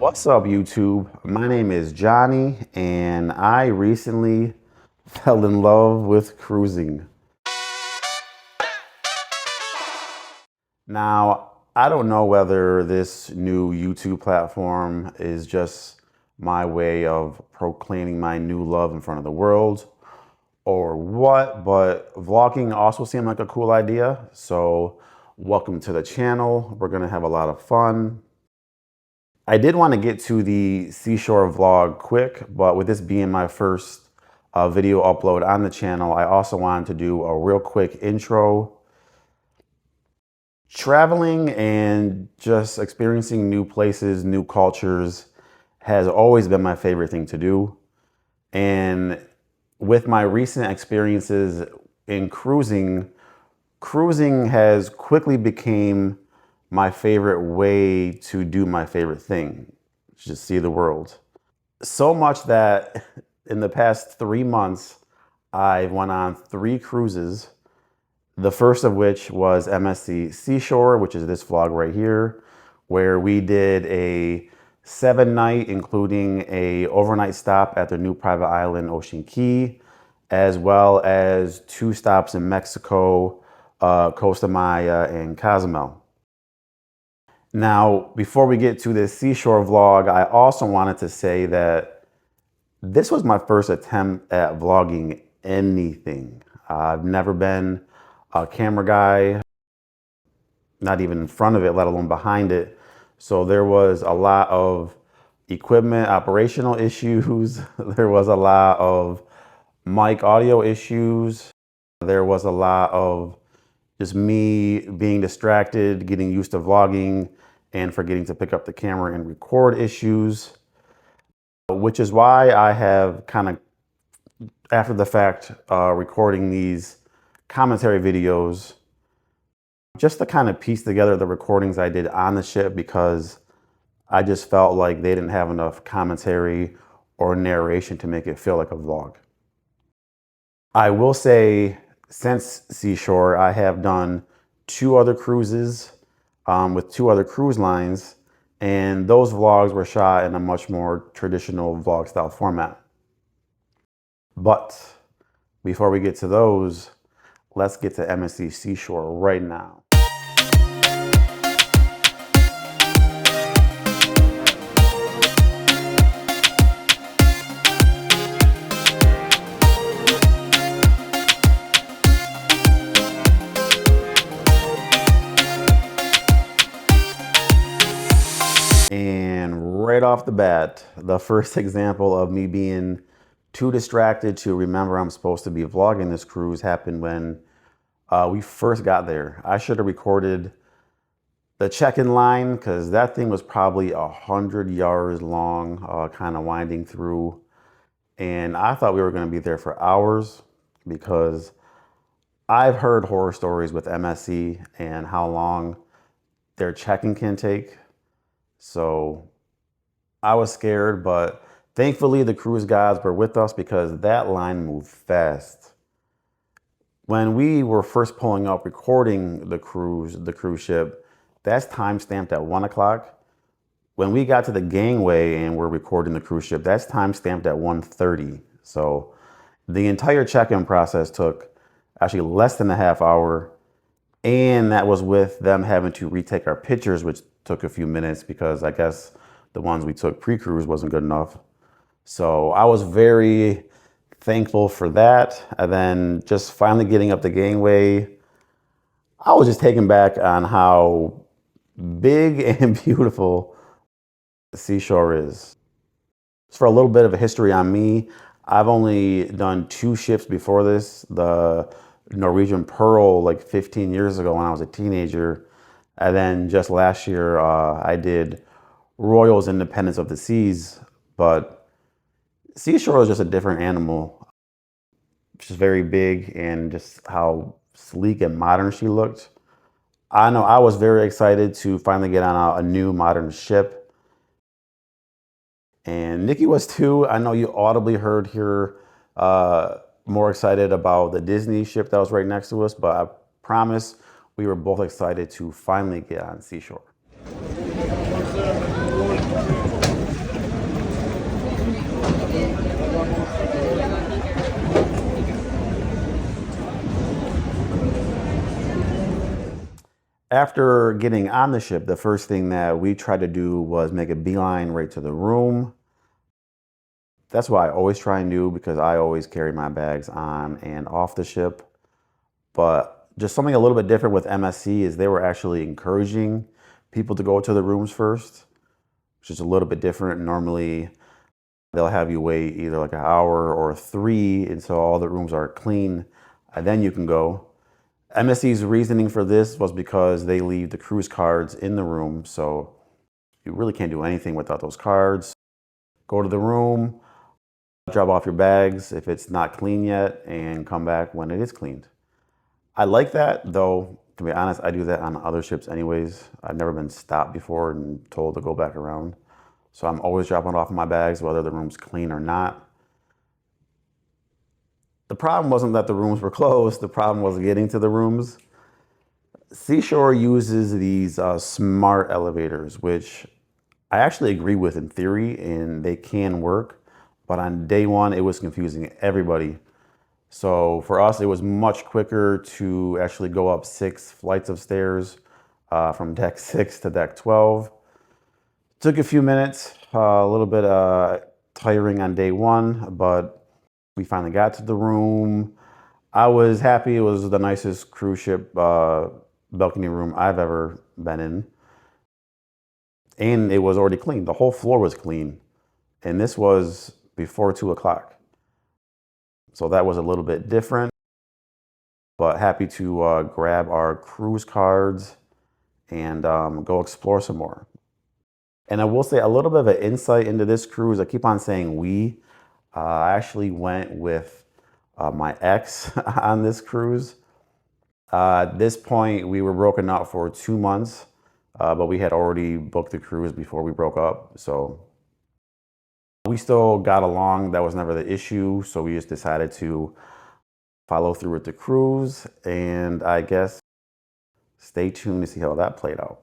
What's up, YouTube? My name is Johnny, and I recently fell in love with cruising. Now, I don't know whether this new YouTube platform is just my way of proclaiming my new love in front of the world or what, but vlogging also seemed like a cool idea. So welcome to the channel. We're gonna have a lot of fun. I did want to get to the seashore vlog quick, but with this being my first video upload on the channel, I also wanted to do a real quick intro. Traveling and just experiencing new places, new cultures has always been my favorite thing to do. And with my recent experiences in cruising has quickly became my favorite way to do my favorite thing, just see the world. So much that in the past 3 months, I went on 3 cruises. The first of which was MSC Seashore, which is this vlog right here, where we did a 7-night, including a overnight stop at their new private island, Ocean Key, as well as 2 stops in Mexico, Costa Maya and Cozumel. Now, before we get to this seashore vlog, I also wanted to say that this was my first attempt at vlogging anything. I've never been a camera guy, not even in front of it, let alone behind it. So there was a lot of equipment operational issues. There was a lot of mic audio issues. There was a lot of just me being distracted, getting used to vlogging, and forgetting to pick up the camera and record issues, which is why I have kind of, after the fact, recording these commentary videos just to kind of piece together the recordings I did on the ship, because I just felt like they didn't have enough commentary or narration to make it feel like a vlog. I will say, since Seashore, I have done 2 other cruises with 2 other cruise lines, and those vlogs were shot in a much more traditional vlog style format. But before we get to those, let's get to MSC Seashore right now. And right off the bat, the first example of me being too distracted to remember I'm supposed to be vlogging this cruise happened when we first got there. I should have recorded the check-in line, because that thing was probably 100 yards long, kind of winding through. And I thought we were going to be there for hours, because I've heard horror stories with MSC and how long their check-in can take. So I was scared, but thankfully the cruise guys were with us, because that line moved fast. When we were first pulling up recording the cruise ship, that's time stamped at 1 o'clock. When we got to the gangway and we're recording the cruise ship, that's time stamped at 1:30. So the entire check-in process took actually less than a half hour. And that was with them having to retake our pictures, which took a few minutes, because I guess the ones we took pre-cruise wasn't good enough. So I was very thankful for that. And then just finally getting up the gangway, I was just taken back on how big and beautiful the seashore is. Just for a little bit of a history on me, I've only done 2 ships before this. The Norwegian Pearl, like 15 years ago when I was a teenager. And then just last year, I did Royal's Independence of the Seas. But Seashore is just a different animal. She's very big, and just how sleek and modern she looked. I know I was very excited to finally get on a new modern ship. And Nikki was too. I know you audibly heard her more excited about the Disney ship that was right next to us, but I promise we were both excited to finally get on Seashore. After getting on the ship, the first thing that we tried to do was make a beeline right to the room. That's what I always try and do because I always carry my bags on and off the ship. But just something a little bit different with MSC is they were actually encouraging people to go to the rooms first, which is a little bit different. Normally, they'll have you wait either like an hour or 3 until all the rooms are clean, and then you can go. MSC's reasoning for this was because they leave the cruise cards in the room, so you really can't do anything without those cards. Go to the room, drop off your bags if it's not clean yet, and come back when it is cleaned. I like that, though, to be honest, I do that on other ships anyways. I've never been stopped before and told to go back around. So I'm always dropping off my bags, whether the room's clean or not. The problem wasn't that the rooms were closed. The problem was getting to the rooms. Seashore uses these smart elevators, which I actually agree with in theory, and they can work. But on day one, it was confusing everybody. So for us, it was much quicker to actually go up 6 flights of stairs from deck 6 to deck 12. Took a few minutes, a little bit tiring on day one, but we finally got to the room. I was happy. It was the nicest cruise ship balcony room I've ever been in. And it was already clean. The whole floor was clean. And this was before 2 o'clock. So that was a little bit different, but happy to grab our cruise cards and go explore some more. And I will say a little bit of an insight into this cruise. I keep on saying we. I actually went with my ex on this cruise. At this point, we were broken up for 2 months, but we had already booked the cruise before we broke up. So we still got along. That was never the issue. So we just decided to follow through with the cruise. And I guess stay tuned to see how that played out.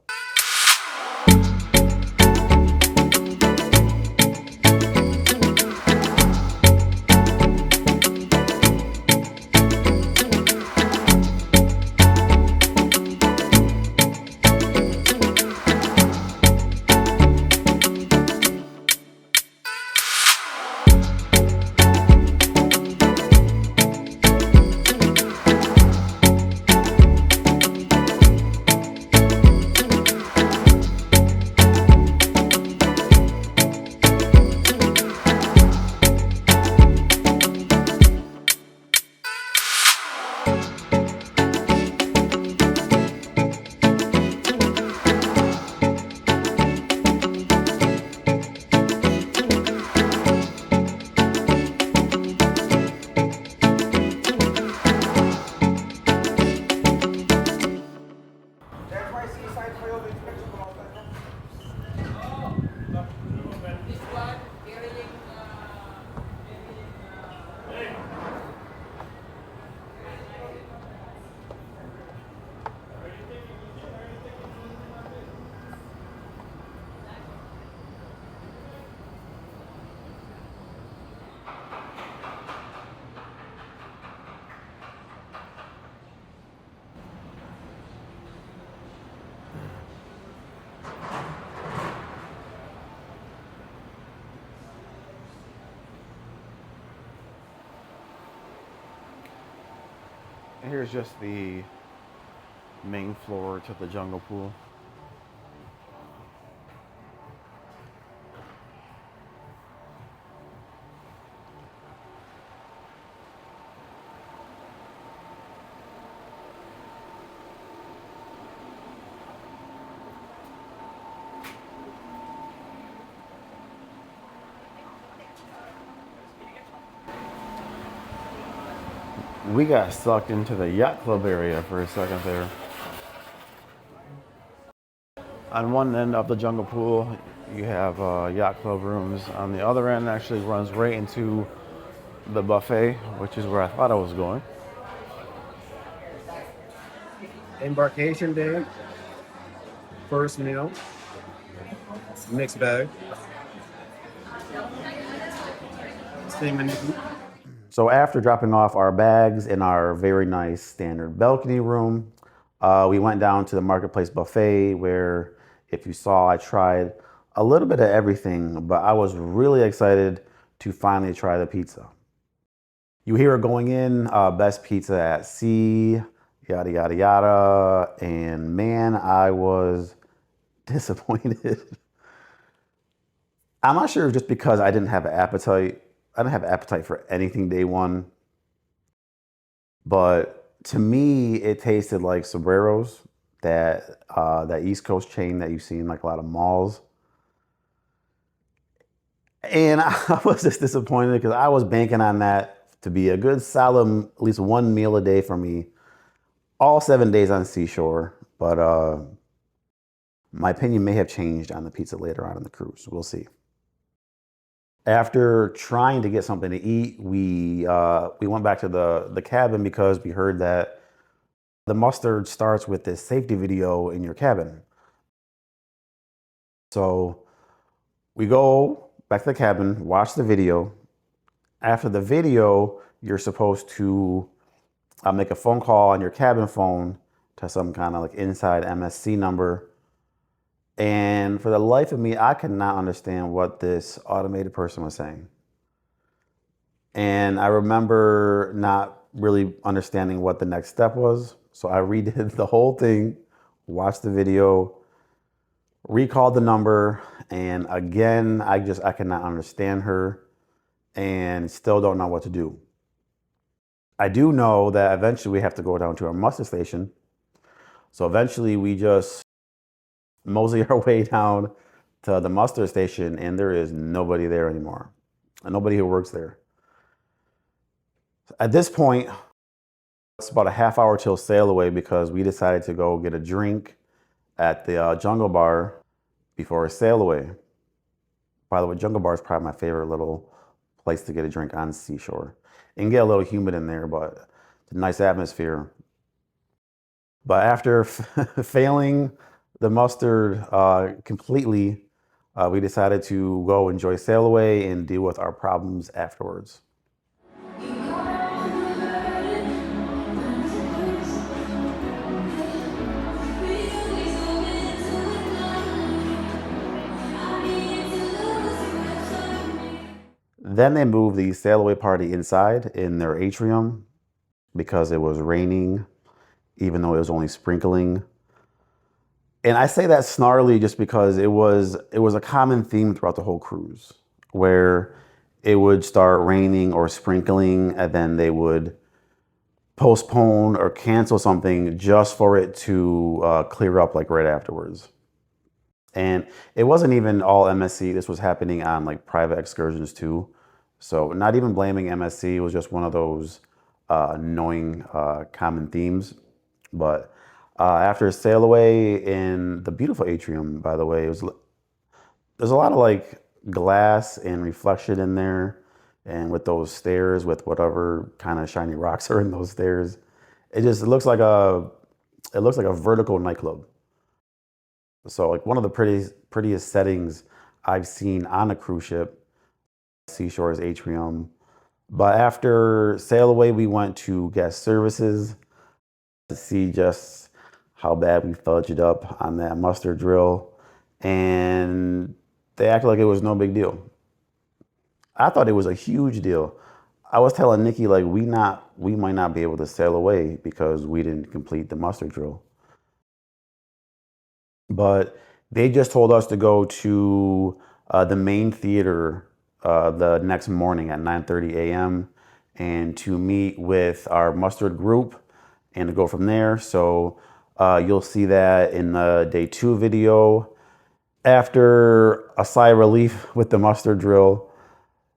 Here's just the main floor to the jungle pool. We got sucked into the yacht club area for a second there. On one end of the jungle pool, you have yacht club rooms. On the other end, actually runs right into the buffet, which is where I thought I was going. Embarkation day, first meal, mixed bag. So after dropping off our bags in our very nice standard balcony room, We went down to the Marketplace buffet where, if you saw, I tried a little bit of everything, but I was really excited to finally try the pizza. You hear it going in, best pizza at sea, yada, yada, yada. And man, I was disappointed. I'm not sure if just because I didn't have an appetite. I didn't have an appetite for anything day one, but to me, it tasted like Sobreros, that East Coast chain that you see in like a lot of malls. And I was just disappointed because I was banking on that to be a good solid, at least one meal a day for me, all 7 days on Seashore. But my opinion may have changed on the pizza later on in the cruise. We'll see. After trying to get something to eat, we went back to the cabin because we heard that the mustard starts with this safety video in your cabin. So we go back to the cabin, watch the video. After the video, you're supposed to make a phone call on your cabin phone to some kind of like inside MSC number. And for the life of me, I could not understand what this automated person was saying. And I remember not really understanding what the next step was. So I redid the whole thing, watched the video, recalled the number, and again, I could not understand her and still don't know what to do. I do know that eventually we have to go down to our muster station. So eventually we just mosey our way down to the muster station, and there is nobody there anymore. And nobody who works there. At this point, it's about a half hour till sail away because we decided to go get a drink at the Jungle Bar before a sail away. By the way, Jungle Bar is probably my favorite little place to get a drink on Seashore. It can get a little humid in there, but it's a nice atmosphere. But after failing the mustard completely, we decided to go enjoy sail away and deal with our problems afterwards. Then they moved the sail away party inside in their atrium because it was raining, even though it was only sprinkling. And I say that snarly just because it was a common theme throughout the whole cruise, where it would start raining or sprinkling, and then they would postpone or cancel something just for it to clear up like right afterwards. And it wasn't even all MSC. This was happening on like private excursions too. So not even blaming MSC. It was just one of those annoying common themes. But after sail away in the beautiful atrium, by the way, there's a lot of like glass and reflection in there, and with those stairs, with whatever kind of shiny rocks are in those stairs, it looks like a vertical nightclub. So like one of the prettiest settings I've seen on a cruise ship, Seashore's atrium. But after sail away, we went to guest services to see just how bad we fudged up on that mustard drill, and they acted like it was no big deal. I thought it was a huge deal. I was telling Nikki like we might not be able to sail away because we didn't complete the mustard drill. But they just told us to go to the main theater the next morning at 9:30 a.m. and to meet with our mustard group and to go from there. So you'll see that in the day 2 video. After a sigh of relief with the mustard drill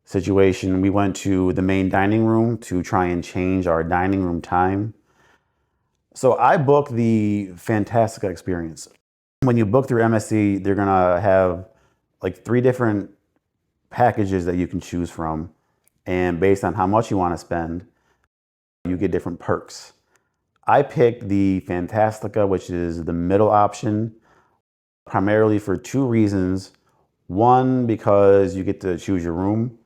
situation, we went to the main dining room to try and change our dining room time. So I booked the Fantastica experience. When you book through MSC, they're gonna have like 3 different packages that you can choose from, and based on how much you want to spend, you get different perks. I picked the Fantastica, which is the middle option, primarily for 2 reasons. One, because you get to choose your room,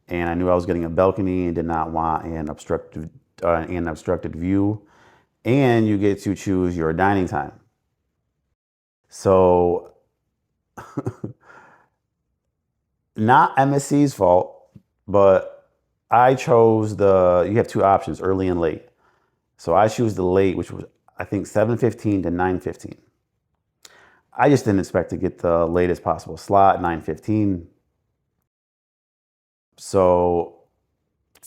and I knew I was getting a balcony and did not want an obstructed view. and you get to choose your dining time. So not MSC's fault, but I chose you have two options, early and late. So I choose the late, which was I think 7:15 to 9:15. I just didn't expect to get the latest possible slot, 9:15. So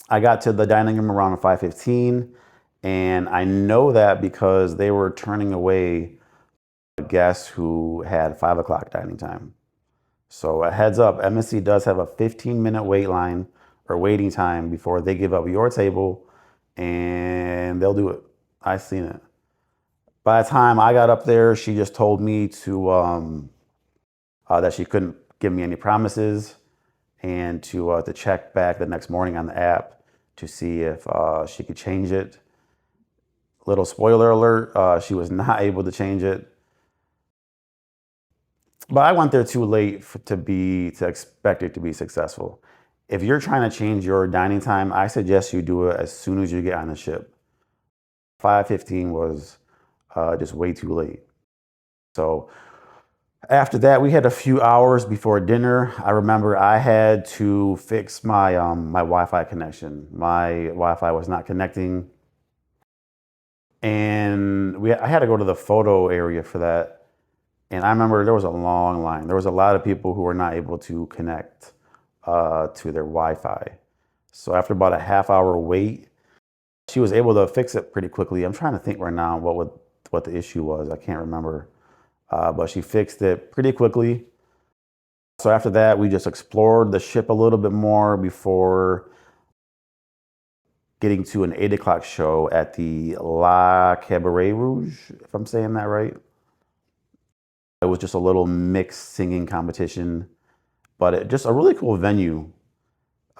I got to the dining room around 5:15, and I know that because they were turning away guests who had 5 o'clock dining time. So a heads up, MSC does have a 15-minute wait line or waiting time before they give up your table, and they'll do it. I've seen it. By the time I got up there, she just told me that she couldn't give me any promises, and to check back the next morning on the app to see if she could change it. Little spoiler alert, she was not able to change it. But I went there too late to expect it to be successful. If you're trying to change your dining time, I suggest you do it as soon as you get on the ship. 5:15 was just way too late. So after that, we had a few hours before dinner. I remember I had to fix my my Wi-Fi connection. My Wi-Fi was not connecting, and I had to go to the photo area for that. And I remember there was a long line. There was a lot of people who were not able to connect to their Wi-Fi. So after about a half-hour wait, she was able to fix it pretty quickly. I'm trying to think right now what the issue was. I can't remember. But she fixed it pretty quickly. So after that, we just explored the ship a little bit more before getting to an 8 o'clock show at the La Cabaret Rouge, if I'm saying that right. It was just a little mixed singing competition, but just a really cool venue.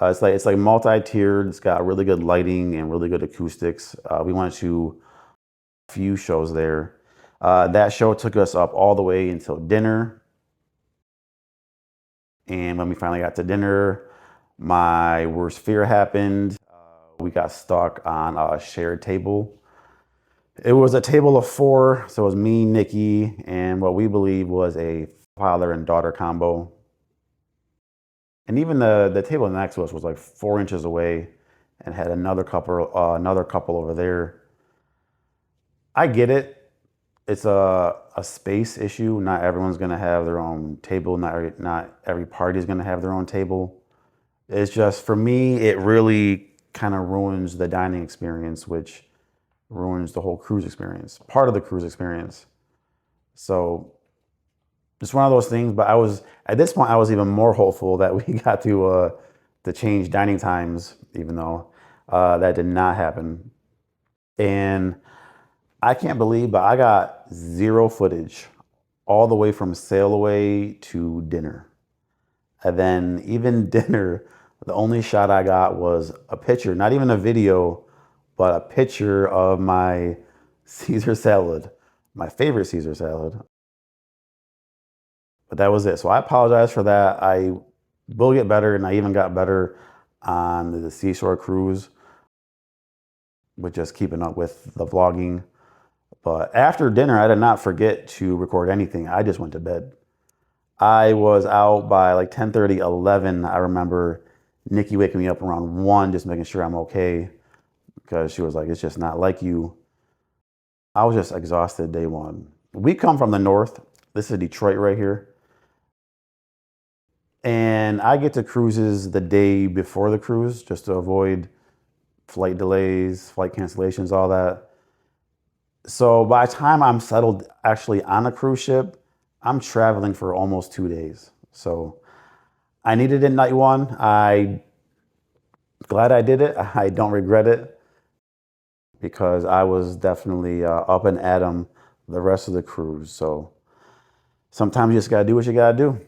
It's like multi-tiered. It's got really good lighting and really good acoustics. We went to a few shows there. That show took us up all the way until dinner. And when we finally got to dinner, my worst fear happened. We got stuck on a shared table. It was a table of four, so it was me, Nikki, and what we believe was a father and daughter combo. And even the table next to us was like 4 inches away and had another couple over there. I get it. It's a space issue. Not everyone's gonna have their own table. Not every party is gonna have their own table. It's just, for me, it really kind of ruins the dining experience, which ruins the whole cruise experience, part of the cruise experience. So just one of those things. But at this point, I was even more hopeful that we got to change dining times, even though that did not happen. And I can't believe, but I got zero footage all the way from sail away to dinner. And then even dinner, the only shot I got was a picture, not even a video, but a picture of my Caesar salad, my favorite Caesar salad. But that was it. So I apologize for that. I will get better, and I even got better on the Seashore cruise with just keeping up with the vlogging. But after dinner, I did not forget to record anything. I just went to bed. I was out by like 10:30, 11. I remember Nikki waking me up around 1, just making sure I'm okay, because she was like, it's just not like you. I was just exhausted day one. We come from the north. This is Detroit right here. And I get to cruises the day before the cruise just to avoid flight delays, flight cancellations, all that. So by the time I'm settled actually on a cruise ship, I'm traveling for almost 2 days. So I needed it night one. I'm glad I did it. I don't regret it, because I was definitely up and at 'em the rest of the cruise. So sometimes you just gotta do what you gotta do.